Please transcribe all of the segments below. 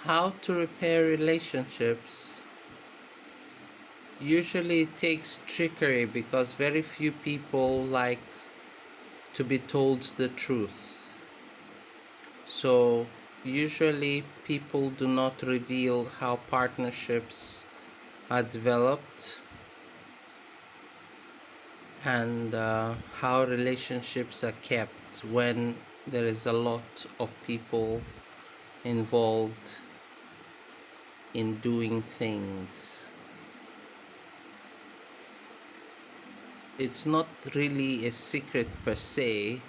How to repair relationships? Usually it takes trickery because very few people like to be told the truth. So usually people do not reveal how partnerships are developed and how relationships are kept when there is a lot of people involved in doing things. It's not really a secret per se,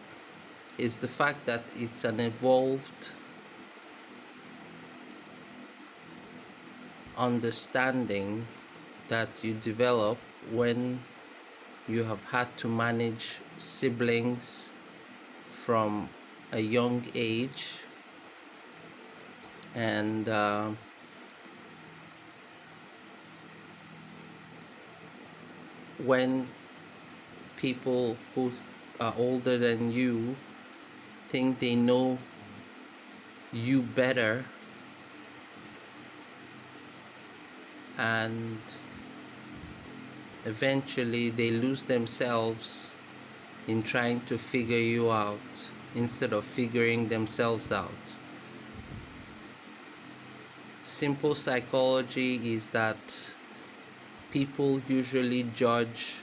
it's the fact that it's an evolved understanding that you develop when you have had to manage siblings from a young age, and when people who are older than you think they know you better, and eventually they lose themselves in trying to figure you out instead of figuring themselves out. Simple psychology is that people usually judge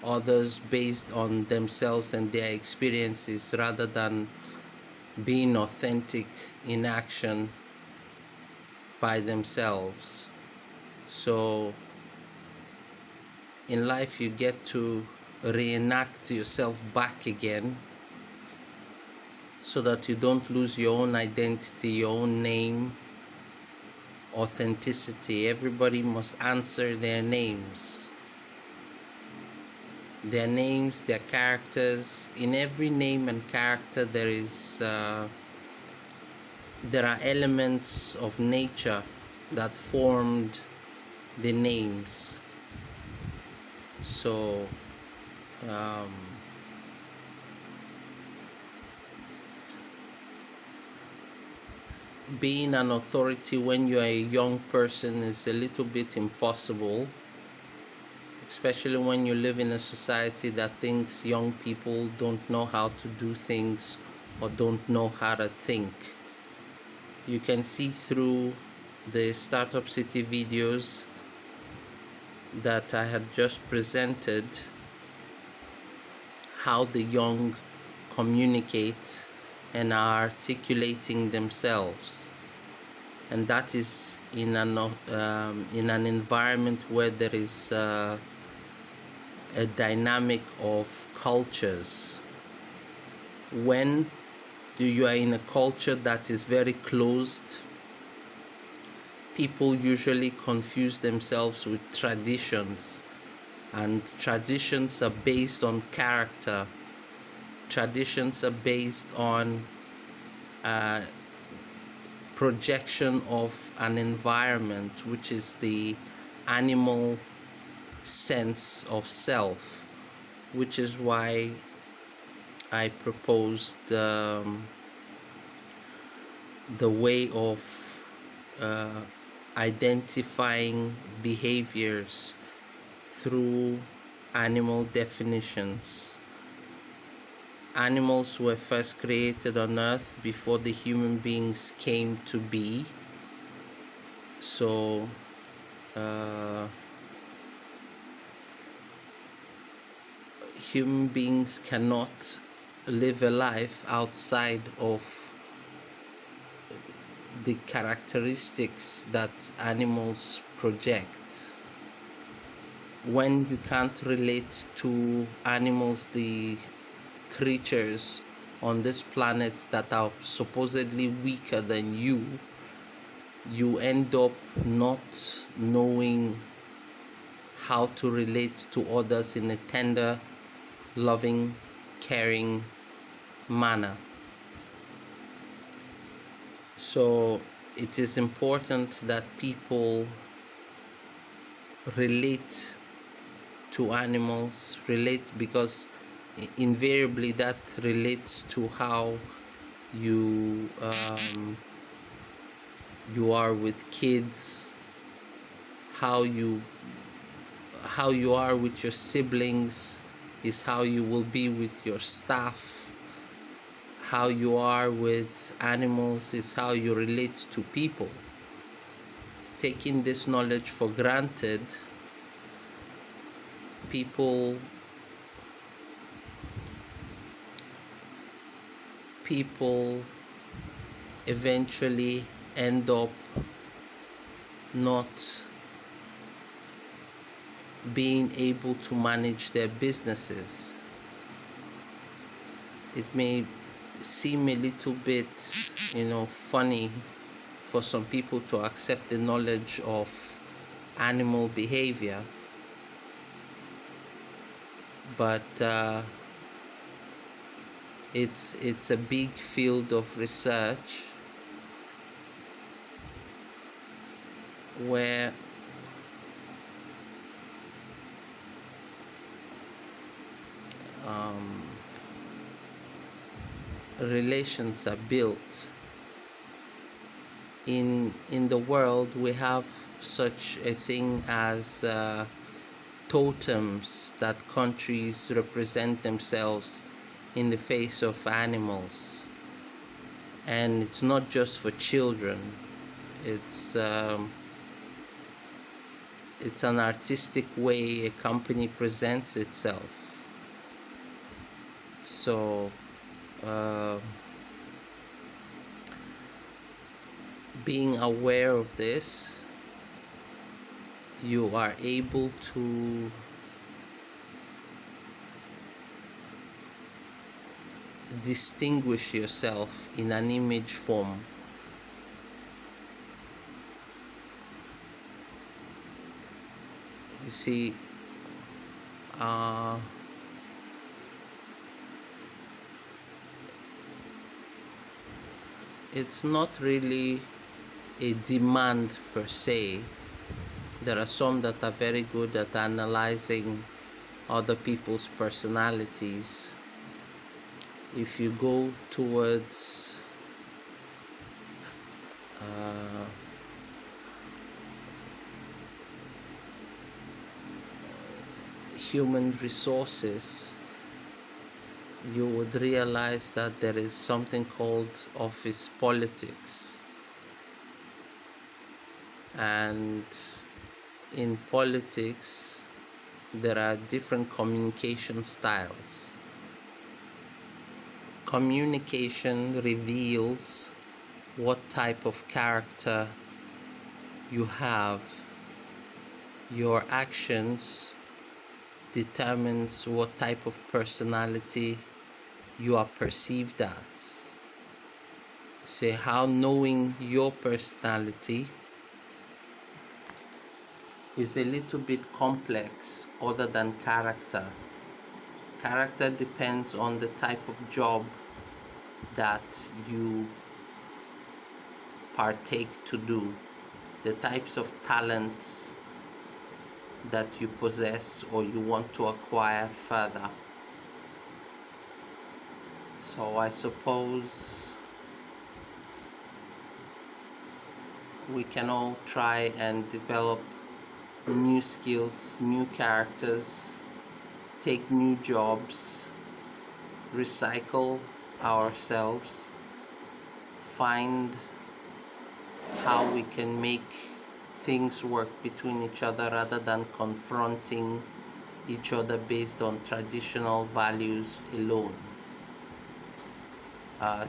others based on themselves and their experiences rather than being authentic in action by themselves. So in life, you get to reenact yourself back again so that you don't lose your own identity, your own name, authenticity. Everybody must answer their names. Their names, their characters. In every name and character, there are elements of nature that formed the names. So um, being an authority when you are a young person is a little bit impossible, especially when you live in a society that thinks young people don't know how to do things or don't know how to think. You can see through the Startup City videos that I had just presented how the young communicate and are articulating themselves, and that is in an environment where there is a dynamic of cultures. When you are in a culture that is very closed, people usually confuse themselves with traditions, and traditions are based on character. Traditions are based on projection of an environment, which is the animal sense of self, which is why I proposed the way of identifying behaviors through animal definitions. Animals were first created on Earth before the human beings came to be. So human beings cannot live a life outside of the characteristics that animals project. When you can't relate to animals, the creatures on this planet that are supposedly weaker than you end up not knowing how to relate to others in a tender, loving, caring manner. So it is important that people relate to animals, because invariably that relates to how you you are with kids, how you are with your siblings is how you will be with your staff. How you are with animals is how you relate to people. Taking this knowledge for granted, people eventually end up not being able to manage their businesses. It may seem a little bit, funny for some people to accept the knowledge of animal behavior, but it's a big field of research where relations are built. In the world, we have such a thing as totems that countries represent themselves in the face of animals, and it's not just for children. It's an artistic way a company presents itself. So being aware of this, you are able to distinguish yourself in an image form. You see, it's not really a demand per se. There are some that are very good at analyzing other people's personalities. If you go towards human resources, you would realize that there is something called office politics. And in politics, there are different communication styles. Communication reveals what type of character you have. Your actions determines what type of personality you are perceived as. So how knowing your personality is a little bit complex other than character. Character depends on the type of job that you partake to do, the types of talents that you possess or you want to acquire further. So I suppose we can all try and develop new skills, new characters, take new jobs, recycle ourselves, find how we can make things work between each other rather than confronting each other based on traditional values alone.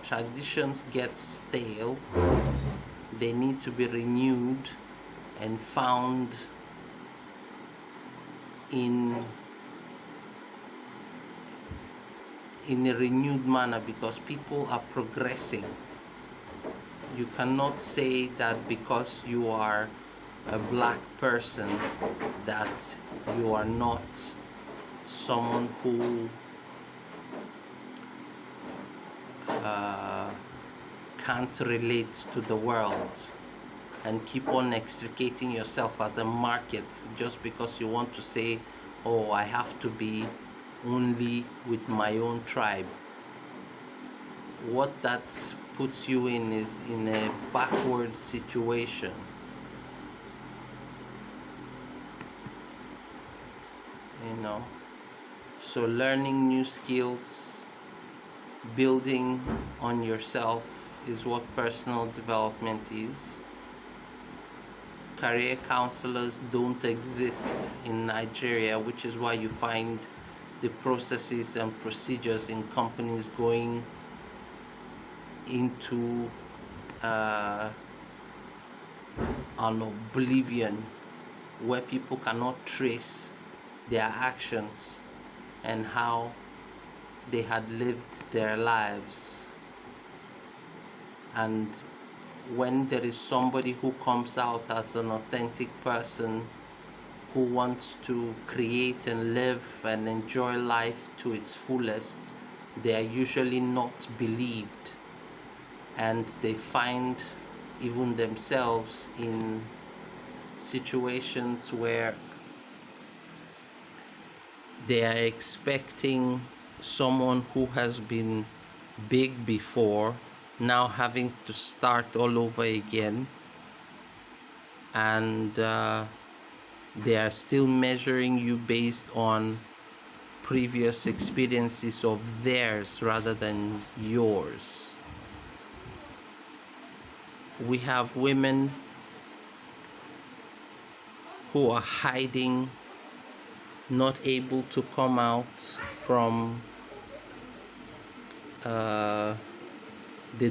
Traditions get stale. They need to be renewed and found in a renewed manner because people are progressing. You cannot say that because you are a black person that you are not someone who can't relate to the world and keep on extricating yourself as a market just because you want to say, oh, I have to be only with my own tribe. What that puts you in is in a backward situation. You know, so learning new skills, building on yourself is what personal development is. Career counselors don't exist in Nigeria, which is why you find the processes and procedures in companies going into an oblivion where people cannot trace their actions and how they had lived their lives. And when there is somebody who comes out as an authentic person who wants to create and live and enjoy life to its fullest, they are usually not believed, and they find even themselves in situations where they are expecting someone who has been big before now having to start all over again, and they are still measuring you based on previous experiences of theirs rather than yours. We have women who are hiding, not able to come out from the